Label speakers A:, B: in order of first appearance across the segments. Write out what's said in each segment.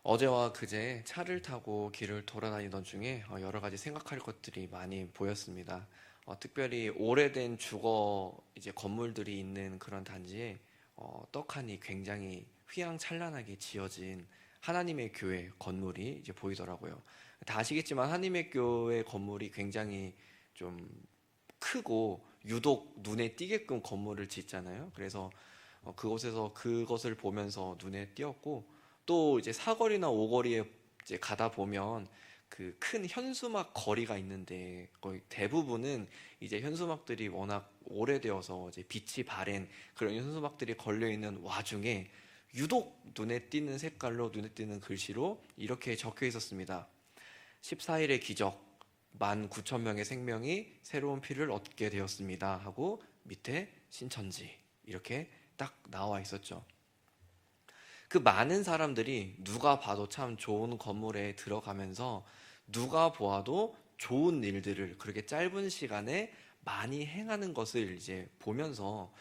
A: 어제와 그제 차를 타고 길을 돌아다니던 중에 여러 가지 생각할 것들이 많이 보였습니다. 특별히 오래된 주거 이제 건물들이 있는 그런 단지에 떡하니 굉장히 휘황찬란하게 지어진 하나님의 교회 건물이 이제 보이더라고요. 다 아시겠지만 하나님의 교회 건물이 굉장히 좀 크고 유독 눈에 띄게끔 건물을 짓잖아요. 그래서 그곳에서 그것을 보면서 눈에 띄었고, 또 이제 사거리나 오거리에 이제 가다 보면 그 큰 현수막 거리가 있는데 거의 대부분은 이제 현수막들이 워낙 오래되어서 이제 빛이 바랜 그런 현수막들이 걸려 있는 와중에 유독 눈에 띄는 색깔로 눈에 띄는 글씨로 이렇게 적혀 있었습니다. 14일의 기적, 19,000명의 생명이 새로운 피를 얻게 되었습니다 하고 밑에 신천지 이렇게 딱 나와 있었죠. 그 많은 사람들이 누가 봐도 참 좋은 건물에 들어가면서 누가 보아도 좋은 일들을 그렇게 짧은 시간에 많이 행하는 것을 이제 보면서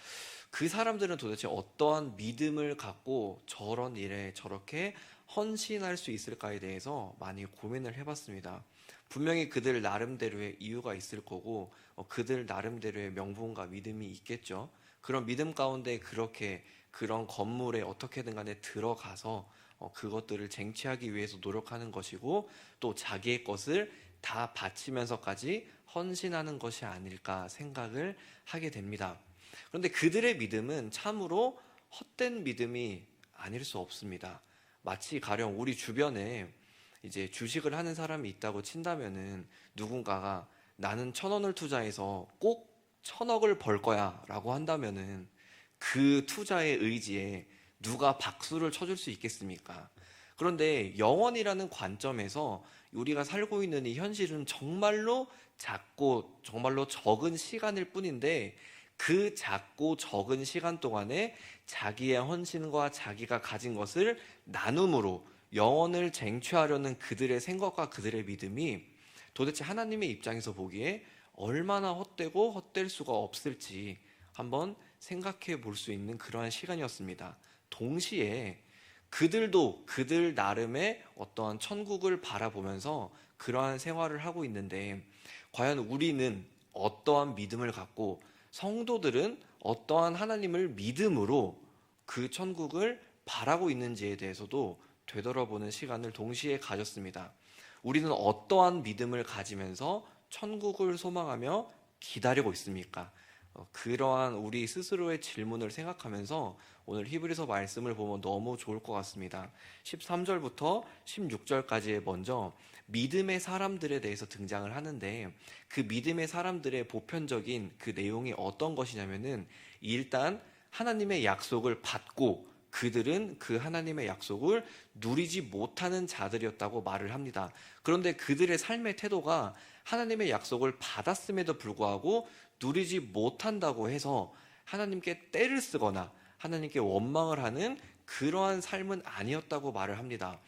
A: 그 사람들은 도대체 어떠한 믿음을 갖고 저런 일에 저렇게 헌신할 수 있을까에 대해서 많이 고민을 해봤습니다. 분명히 그들 나름대로의 이유가 있을 거고 그들 나름대로의 명분과 믿음이 있겠죠. 그런 믿음 가운데 그렇게 그런 건물에 어떻게든 간에 들어가서 그것들을 쟁취하기 위해서 노력하는 것이고, 또 자기의 것을 다 바치면서까지 헌신하는 것이 아닐까 생각을 하게 됩니다. 그런데 그들의 믿음은 참으로 헛된 믿음이 아닐 수 없습니다. 마치 가령 우리 주변에 이제 주식을 하는 사람이 있다고 친다면은 누군가가 나는 1,000원을 투자해서 꼭 1,000억을 벌 거야 라고 한다면은 그 투자의 의지에 누가 박수를 쳐줄 수 있겠습니까? 그런데 영원이라는 관점에서 우리가 살고 있는 이 현실은 정말로 작고 정말로 적은 시간일 뿐인데, 그 작고 적은 시간 동안에 자기의 헌신과 자기가 가진 것을 나눔으로 영혼을 쟁취하려는 그들의 생각과 그들의 믿음이 도대체 하나님의 입장에서 보기에 얼마나 헛되고 헛될 수가 없을지 한번 생각해 볼 수 있는 그러한 시간이었습니다. 동시에 그들도 그들 나름의 어떠한 천국을 바라보면서 그러한 생활을 하고 있는데, 과연 우리는 어떠한 믿음을 갖고 성도들은 어떠한 하나님을 믿음으로 그 천국을 바라고 있는지에 대해서도 되돌아보는 시간을 동시에 가졌습니다. 우리는 어떠한 믿음을 가지면서 천국을 소망하며 기다리고 있습니까? 그러한 우리 스스로의 질문을 생각하면서 오늘 히브리서 말씀을 보면 너무 좋을 것 같습니다. 13절부터 16절까지에 먼저 믿음의 사람들에 대해서 등장을 하는데, 그 믿음의 사람들의 보편적인 그 내용이 어떤 것이냐면은, 일단 하나님의 약속을 받고 그들은 그 하나님의 약속을 누리지 못하는 자들이었다고 말을 합니다. 그런데 그들의 삶의 태도가 하나님의 약속을 받았음에도 불구하고 누리지 못한다고 해서 하나님께 떼를 쓰거나 하나님께 원망을 하는 그러한 삶은 아니었다고 말을 합니다.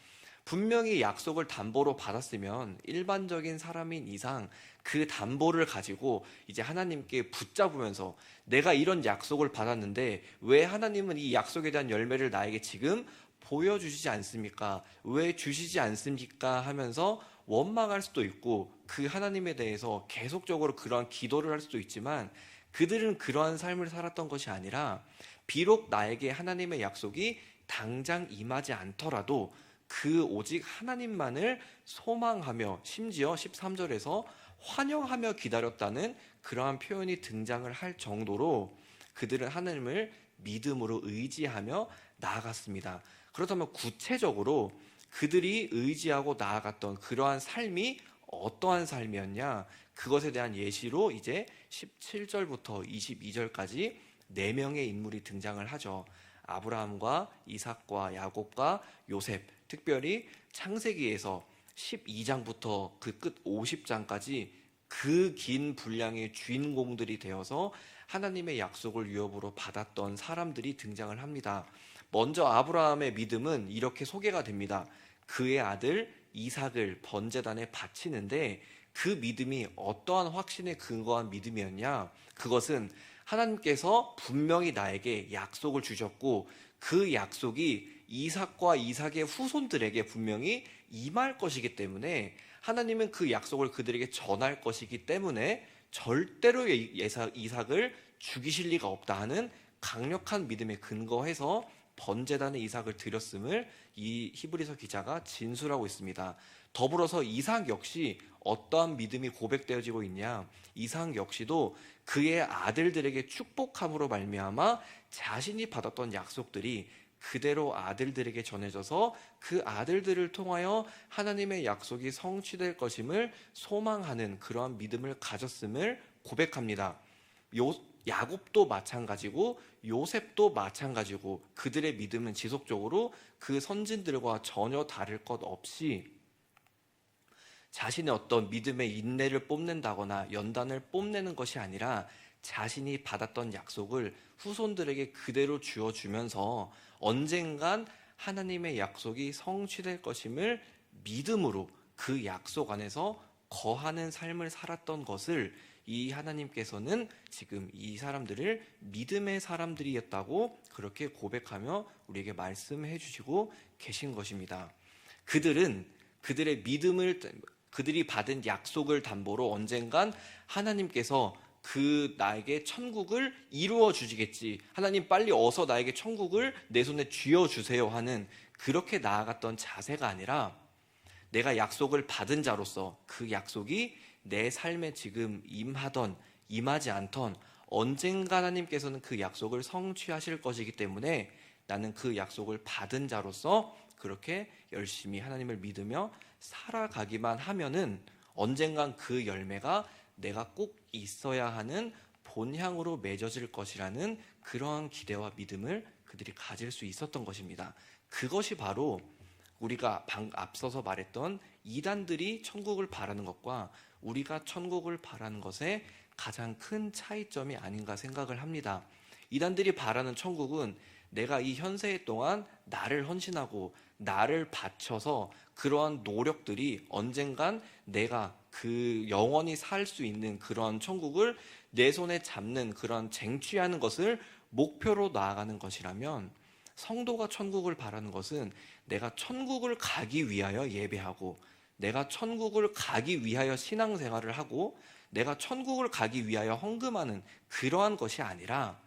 A: 분명히 약속을 담보로 받았으면 일반적인 사람인 이상 그 담보를 가지고 이제 하나님께 붙잡으면서, 내가 이런 약속을 받았는데 왜 하나님은 이 약속에 대한 열매를 나에게 지금 보여주시지 않습니까? 왜 주시지 않습니까? 하면서 원망할 수도 있고 그 하나님에 대해서 계속적으로 그러한 기도를 할 수도 있지만, 그들은 그러한 삶을 살았던 것이 아니라 비록 나에게 하나님의 약속이 당장 임하지 않더라도 그 오직 하나님만을 소망하며, 심지어 13절에서 환영하며 기다렸다는 그러한 표현이 등장을 할 정도로 그들은 하나님을 믿음으로 의지하며 나아갔습니다. 그렇다면 구체적으로 그들이 의지하고 나아갔던 그러한 삶이 어떠한 삶이었냐, 그것에 대한 예시로 이제 17절부터 22절까지 4명의 인물이 등장을 하죠. 아브라함과 이삭과 야곱과 요셉, 특별히 창세기에서 12장부터 그 끝 50장까지 그 긴 분량의 주인공들이 되어서 하나님의 약속을 유업으로 받았던 사람들이 등장을 합니다. 먼저 아브라함의 믿음은 이렇게 소개가 됩니다. 그의 아들 이삭을 번제단에 바치는데, 그 믿음이 어떠한 확신에 근거한 믿음이었냐? 그것은 하나님께서 분명히 나에게 약속을 주셨고 그 약속이 이삭과 이삭의 후손들에게 분명히 임할 것이기 때문에 하나님은 그 약속을 그들에게 전할 것이기 때문에 절대로 이삭을 죽이실 리가 없다 하는 강력한 믿음에 근거해서 번제단의 이삭을 드렸음을 이 히브리서 기자가 진술하고 있습니다. 더불어서 이삭 역시 어떠한 믿음이 고백되어지고 있냐, 이삭 역시도 그의 아들들에게 축복함으로 말미암아 자신이 받았던 약속들이 그대로 아들들에게 전해져서 그 아들들을 통하여 하나님의 약속이 성취될 것임을 소망하는 그러한 믿음을 가졌음을 고백합니다. 야곱도 마찬가지고 요셉도 마찬가지고 그들의 믿음은 지속적으로 그 선진들과 전혀 다를 것 없이 자신의 어떤 믿음의 인내를 뽐낸다거나 연단을 뽐내는 것이 아니라 자신이 받았던 약속을 후손들에게 그대로 주어주면서 언젠간 하나님의 약속이 성취될 것임을 믿음으로 그 약속 안에서 거하는 삶을 살았던 것을 이 하나님께서는 지금 이 사람들을 믿음의 사람들이었다고 그렇게 고백하며 우리에게 말씀해 주시고 계신 것입니다. 그들은 그들의 믿음을, 그들이 받은 약속을 담보로 언젠간 하나님께서 나에게 천국을 이루어 주시겠지, 하나님 빨리 어서 나에게 천국을 내 손에 쥐어 주세요 하는 그렇게 나아갔던 자세가 아니라 내가 약속을 받은 자로서 그 약속이 내 삶에 지금 임하던 임하지 않던 언젠가 하나님께서는 그 약속을 성취하실 것이기 때문에 나는 그 약속을 받은 자로서 그렇게 열심히 하나님을 믿으며 살아가기만 하면은 언젠간 그 열매가 내가 꼭 있어야 하는 본향으로 맺어질 것이라는 그러한 기대와 믿음을 그들이 가질 수 있었던 것입니다. 그것이 바로 우리가 앞서서 말했던 이단들이 천국을 바라는 것과 우리가 천국을 바라는 것의 가장 큰 차이점이 아닌가 생각을 합니다. 이단들이 바라는 천국은 내가 이 현세 동안 나를 헌신하고 나를 바쳐서 그러한 노력들이 언젠간 내가 그 영원히 살 수 있는 그런 천국을 내 손에 잡는 그런 쟁취하는 것을 목표로 나아가는 것이라면, 성도가 천국을 바라는 것은 내가 천국을 가기 위하여 예배하고 내가 천국을 가기 위하여 신앙생활을 하고 내가 천국을 가기 위하여 헌금하는 그러한 것이 아니라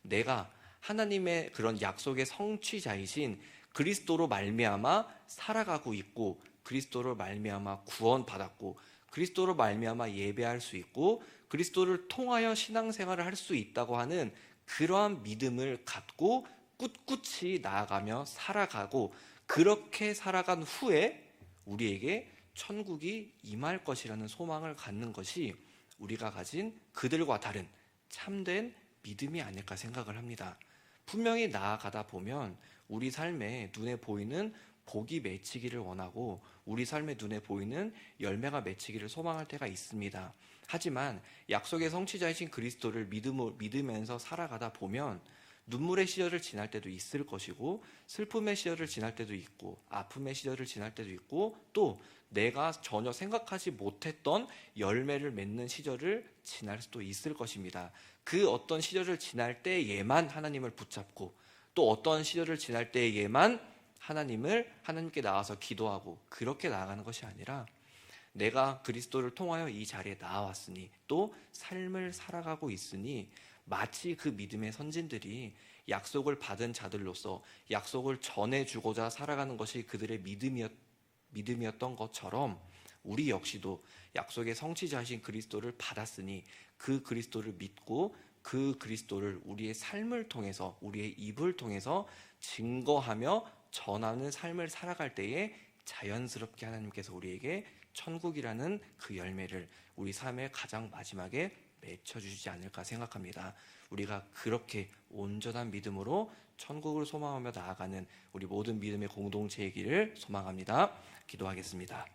A: 내가 하나님의 그런 약속의 성취자이신 그리스도로 말미암아 살아가고 있고 그리스도로 말미암아 구원받았고 그리스도로 말미암아 예배할 수 있고 그리스도를 통하여 신앙생활을 할 수 있다고 하는 그러한 믿음을 갖고 꿋꿋이 나아가며 살아가고, 그렇게 살아간 후에 우리에게 천국이 임할 것이라는 소망을 갖는 것이 우리가 가진 그들과 다른 참된 믿음이 아닐까 생각을 합니다. 분명히 나아가다 보면 우리 삶에 눈에 보이는 복이 맺히기를 원하고 우리 삶의 눈에 보이는 열매가 맺히기를 소망할 때가 있습니다. 하지만 약속의 성취자이신 그리스도를 믿으면서 살아가다 보면 눈물의 시절을 지날 때도 있을 것이고 슬픔의 시절을 지날 때도 있고 아픔의 시절을 지날 때도 있고 또 내가 전혀 생각하지 못했던 열매를 맺는 시절을 지날 수도 있을 것입니다. 그 어떤 시절을 지날 때에만 하나님을 붙잡고 또 어떤 시절을 지날 때에만 하나님께 나와서 기도하고 그렇게 나아가는 것이 아니라 내가 그리스도를 통하여 이 자리에 나왔으니 또 삶을 살아가고 있으니 마치 그 믿음의 선진들이 약속을 받은 자들로서 약속을 전해주고자 살아가는 것이 그들의 믿음이었던 것처럼 우리 역시도 약속의 성취자이신 그리스도를 받았으니 그 그리스도를 믿고 그 그리스도를 우리의 삶을 통해서 우리의 입을 통해서 증거하며 전하는 삶을 살아갈 때에 자연스럽게 하나님께서 우리에게 천국이라는 그 열매를 우리 삶의 가장 마지막에 맺혀주시지 않을까 생각합니다. 우리가 그렇게 온전한 믿음으로 천국을 소망하며 나아가는 우리 모든 믿음의 공동체이기를 소망합니다. 기도하겠습니다.